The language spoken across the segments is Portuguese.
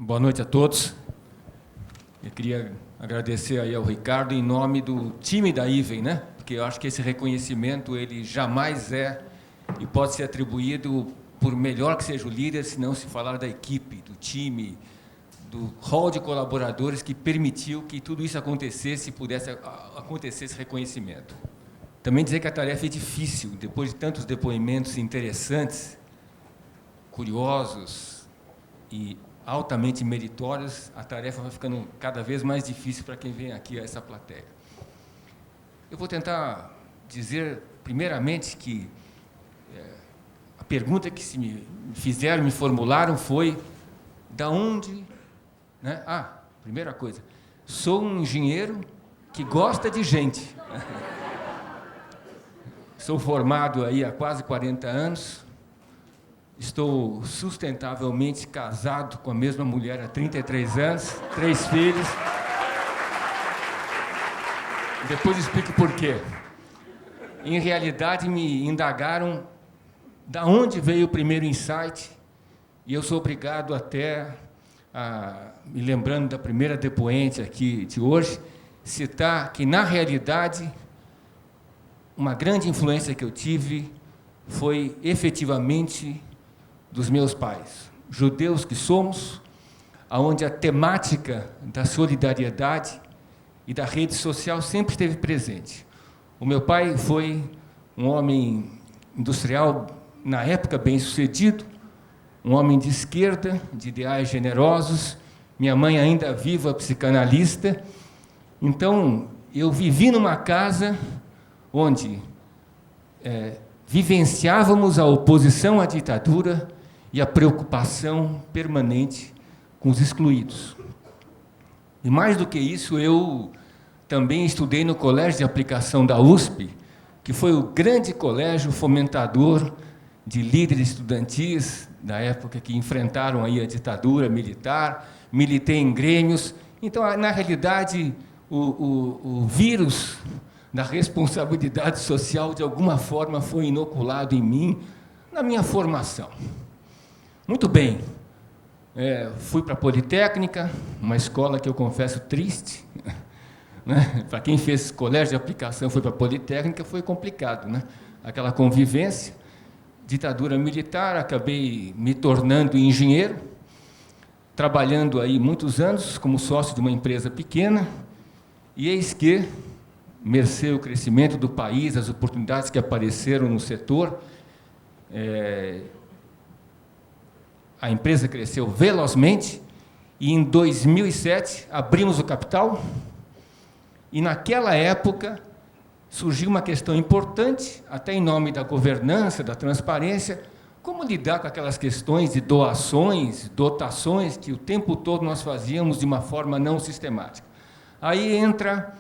Boa noite a todos. Eu queria agradecer aí ao Ricardo em nome do time da IVEN, né? Porque eu acho que esse reconhecimento ele jamais é e pode ser atribuído por melhor que seja o líder, se não se falar da equipe, do time, do hall de colaboradores que permitiu que tudo isso acontecesse e pudesse acontecer esse reconhecimento. Também dizer que a tarefa é difícil, depois de tantos depoimentos interessantes, curiosos e altamente meritórios, a tarefa vai ficando cada vez mais difícil para quem vem aqui a essa plateia. Eu vou tentar dizer, primeiramente, que a pergunta que se me fizeram, me formularam foi da onde... Né? Primeira coisa, sou um engenheiro que gosta de gente. Sou formado aí há quase 40 anos, estou sustentavelmente casado com a mesma mulher há 33 anos, 3 filhos. Depois explico por quê. Em realidade, me indagaram da onde veio o primeiro insight, e eu sou obrigado até, me lembrando da primeira depoente aqui de hoje, citar que, na realidade, uma grande influência que eu tive foi, efetivamente, dos meus pais, judeus que somos, onde a temática da solidariedade e da rede social sempre esteve presente. O meu pai foi um homem industrial, na época, bem-sucedido, um homem de esquerda, de ideais generosos, minha mãe ainda viva, psicanalista. Então, eu vivi numa casa onde vivenciávamos a oposição à ditadura e a preocupação permanente com os excluídos. E, mais do que isso, eu também estudei no Colégio de Aplicação da USP, que foi o grande colégio fomentador de líderes estudantis da época que enfrentaram aí a ditadura militar, militei em grêmios. Então, na realidade, o vírus da responsabilidade social, de alguma forma, foi inoculado em mim, na minha formação. Muito bem, fui para a Politécnica, uma escola que eu confesso triste, né? Para quem fez colégio de aplicação, foi para a Politécnica, foi complicado, né? Aquela convivência, ditadura militar, acabei me tornando engenheiro, trabalhando aí muitos anos como sócio de uma empresa pequena, e eis que, mercê o crescimento do país, as oportunidades que apareceram no setor, a empresa cresceu velozmente, e em 2007 abrimos o capital, e naquela época surgiu uma questão importante, até em nome da governança, da transparência, como lidar com aquelas questões de doações, dotações, que o tempo todo nós fazíamos de uma forma não sistemática. Aí entra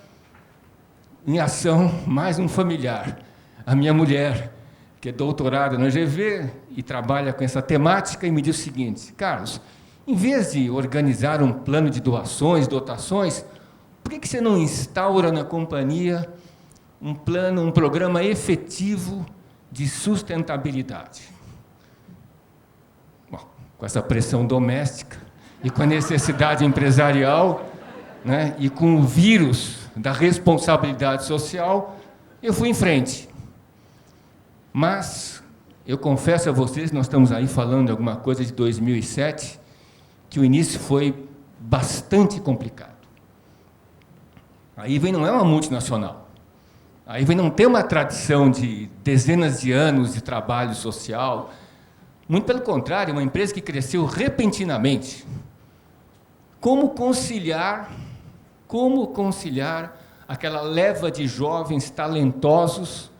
em ação mais um familiar, a minha mulher, que é doutorada na GV e trabalha com essa temática, e me diz o seguinte: Carlos, em vez de organizar um plano de doações, dotações, por que você não instaura na companhia um programa efetivo de sustentabilidade? Bom, com essa pressão doméstica e com a necessidade empresarial, né, e com o vírus da responsabilidade social, eu fui em frente. Mas eu confesso a vocês, nós estamos aí falando de alguma coisa de 2007, que o início foi bastante complicado. A IVEN não é uma multinacional. A IVEN não tem uma tradição de dezenas de anos de trabalho social. Muito pelo contrário, é uma empresa que cresceu repentinamente. Como conciliar aquela leva de jovens talentosos,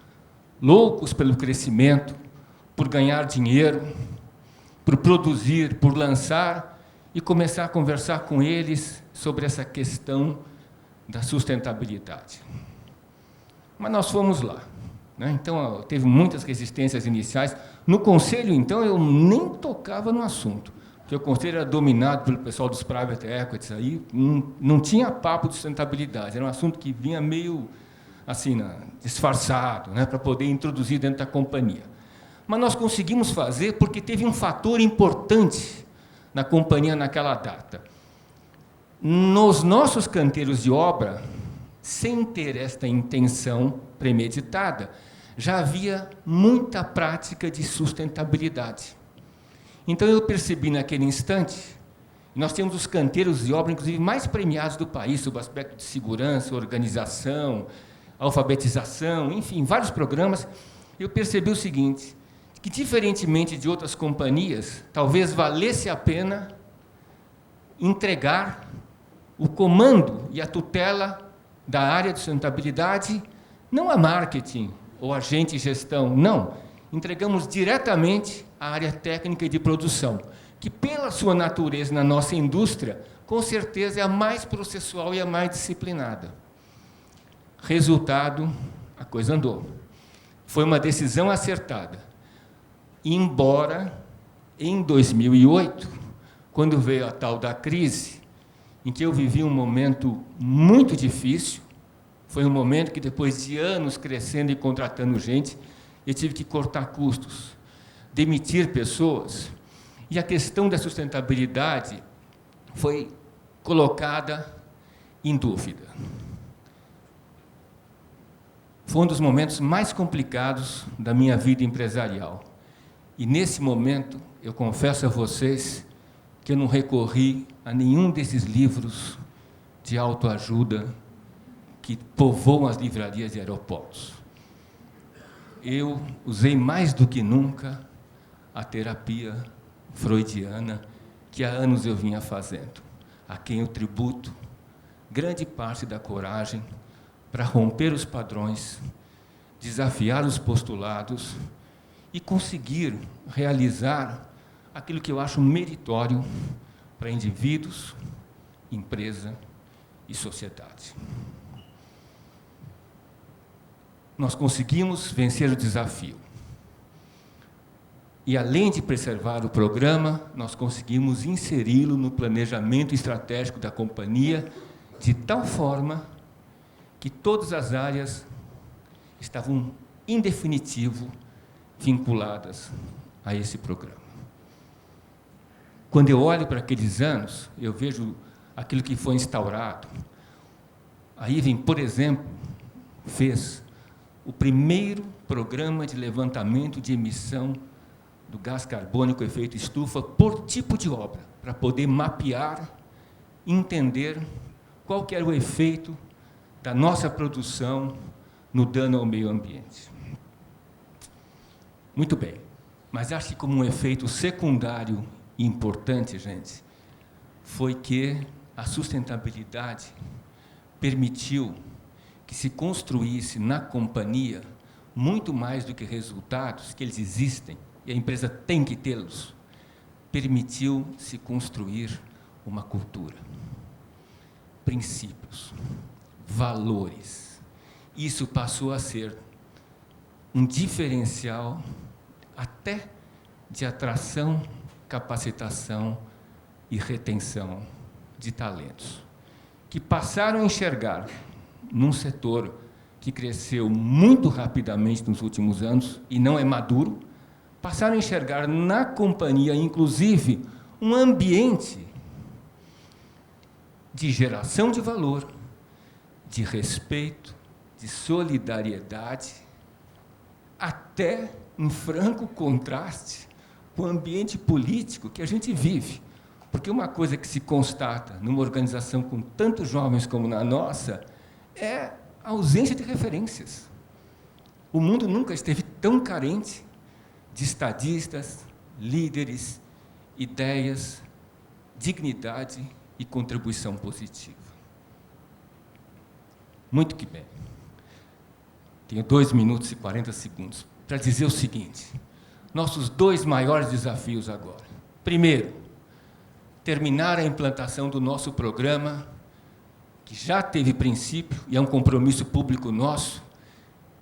loucos pelo crescimento, por ganhar dinheiro, por produzir, por lançar, e começar a conversar com eles sobre essa questão da sustentabilidade. Mas nós fomos lá, né? Então, teve muitas resistências iniciais. No conselho, então, eu nem tocava no assunto, porque o conselho era dominado pelo pessoal dos private equities, aí não tinha papo de sustentabilidade, era um assunto que vinha meio assim, disfarçado, né, para poder introduzir dentro da companhia. Mas nós conseguimos fazer porque teve um fator importante na companhia naquela data. Nos nossos canteiros de obra, sem ter esta intenção premeditada, já havia muita prática de sustentabilidade. Então, eu percebi naquele instante, nós temos os canteiros de obra, inclusive, mais premiados do país, sob o aspecto de segurança, organização, alfabetização, enfim, vários programas. Eu percebi o seguinte, que, diferentemente de outras companhias, talvez valesse a pena entregar o comando e a tutela da área de sustentabilidade, não a marketing ou agente de gestão, não. Entregamos diretamente à área técnica e de produção, que, pela sua natureza na nossa indústria, com certeza é a mais processual e a mais disciplinada. Resultado, a coisa andou. Foi uma decisão acertada. Embora, em 2008, quando veio a tal da crise, em que eu vivi um momento muito difícil, foi um momento que, depois de anos crescendo e contratando gente, eu tive que cortar custos, demitir pessoas, e a questão da sustentabilidade foi colocada em dúvida. Foi um dos momentos mais complicados da minha vida empresarial. E, nesse momento, eu confesso a vocês que eu não recorri a nenhum desses livros de autoajuda que povoam as livrarias de aeroportos. Eu usei mais do que nunca a terapia freudiana que há anos eu vinha fazendo, a quem eu tributo grande parte da coragem para romper os padrões, desafiar os postulados e conseguir realizar aquilo que eu acho meritório para indivíduos, empresa e sociedade. Nós conseguimos vencer o desafio. E, além de preservar o programa, nós conseguimos inseri-lo no planejamento estratégico da companhia, de tal forma que todas as áreas estavam, em definitivo, vinculadas a esse programa. Quando eu olho para aqueles anos, eu vejo aquilo que foi instaurado. A IVEN, por exemplo, fez o primeiro programa de levantamento de emissão do gás carbônico efeito estufa por tipo de obra, para poder mapear, entender qual que era o efeito da nossa produção no dano ao meio ambiente. Muito bem, mas acho que, como um efeito secundário e importante, gente, foi que a sustentabilidade permitiu que se construísse na companhia muito mais do que resultados, que eles existem, e a empresa tem que tê-los, permitiu se construir uma cultura, princípios, valores. Isso passou a ser um diferencial até de atração, capacitação e retenção de talentos, que passaram a enxergar num setor que cresceu muito rapidamente nos últimos anos e não é maduro, passaram a enxergar na companhia, inclusive, um ambiente de geração de valor, de respeito, de solidariedade, até em franco contraste com o ambiente político que a gente vive. Porque uma coisa que se constata numa organização com tantos jovens como na nossa é a ausência de referências. O mundo nunca esteve tão carente de estadistas, líderes, ideias, dignidade e contribuição positiva. Muito que bem. Tenho 2 minutos e 40 segundos para dizer o seguinte: nossos 2 maiores desafios agora. Primeiro, terminar a implantação do nosso programa, que já teve princípio, e é um compromisso público nosso,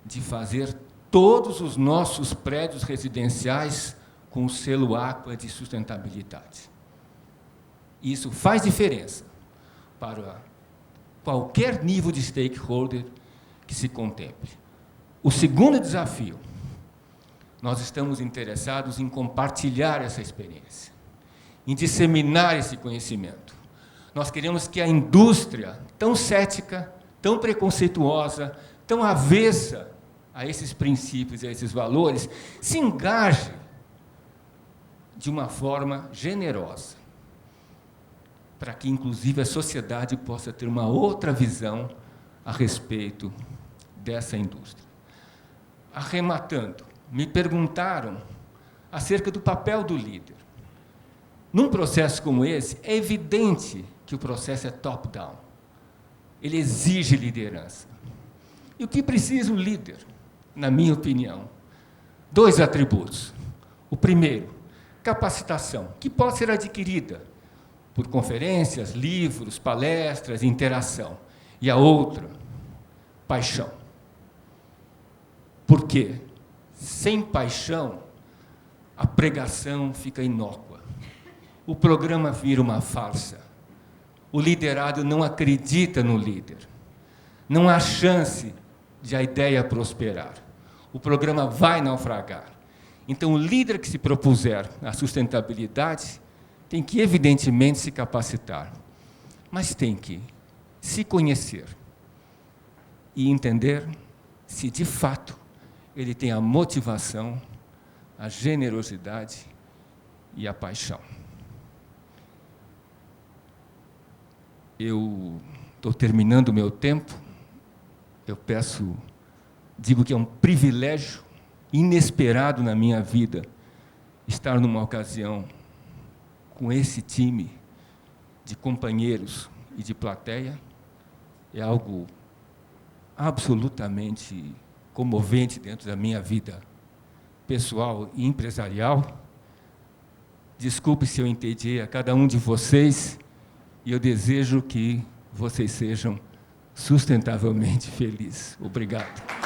de fazer todos os nossos prédios residenciais com o selo Aqua de sustentabilidade. Isso faz diferença para qualquer nível de stakeholder que se contemple. O segundo desafio, nós estamos interessados em compartilhar essa experiência. em disseminar esse conhecimento. Nós queremos que a indústria, tão cética, tão preconceituosa, tão avessa a esses princípios e a esses valores, se engaje de uma forma generosa, para que, inclusive, a sociedade possa ter uma outra visão a respeito dessa indústria. Arrematando, me perguntaram acerca do papel do líder. Num processo como esse, é evidente que o processo é top-down. Ele exige liderança. E o que precisa o líder, na minha opinião? 2 atributos. O primeiro, capacitação, que pode ser adquirida por conferências, livros, palestras, interação. E a outra, paixão. Por quê? Sem paixão, a pregação fica inócua. O programa vira uma farsa. O liderado não acredita no líder. Não há chance de a ideia prosperar. O programa vai naufragar. Então, o líder que se propuser a sustentabilidade tem que, evidentemente, se capacitar, mas tem que se conhecer e entender se, de fato, ele tem a motivação, a generosidade e a paixão. Eu estou terminando o meu tempo. Eu digo que é um privilégio inesperado na minha vida estar numa ocasião com esse time de companheiros e de plateia. É algo absolutamente comovente dentro da minha vida pessoal e empresarial. Desculpe se eu entediei a cada um de vocês, e eu desejo que vocês sejam sustentavelmente felizes. Obrigado.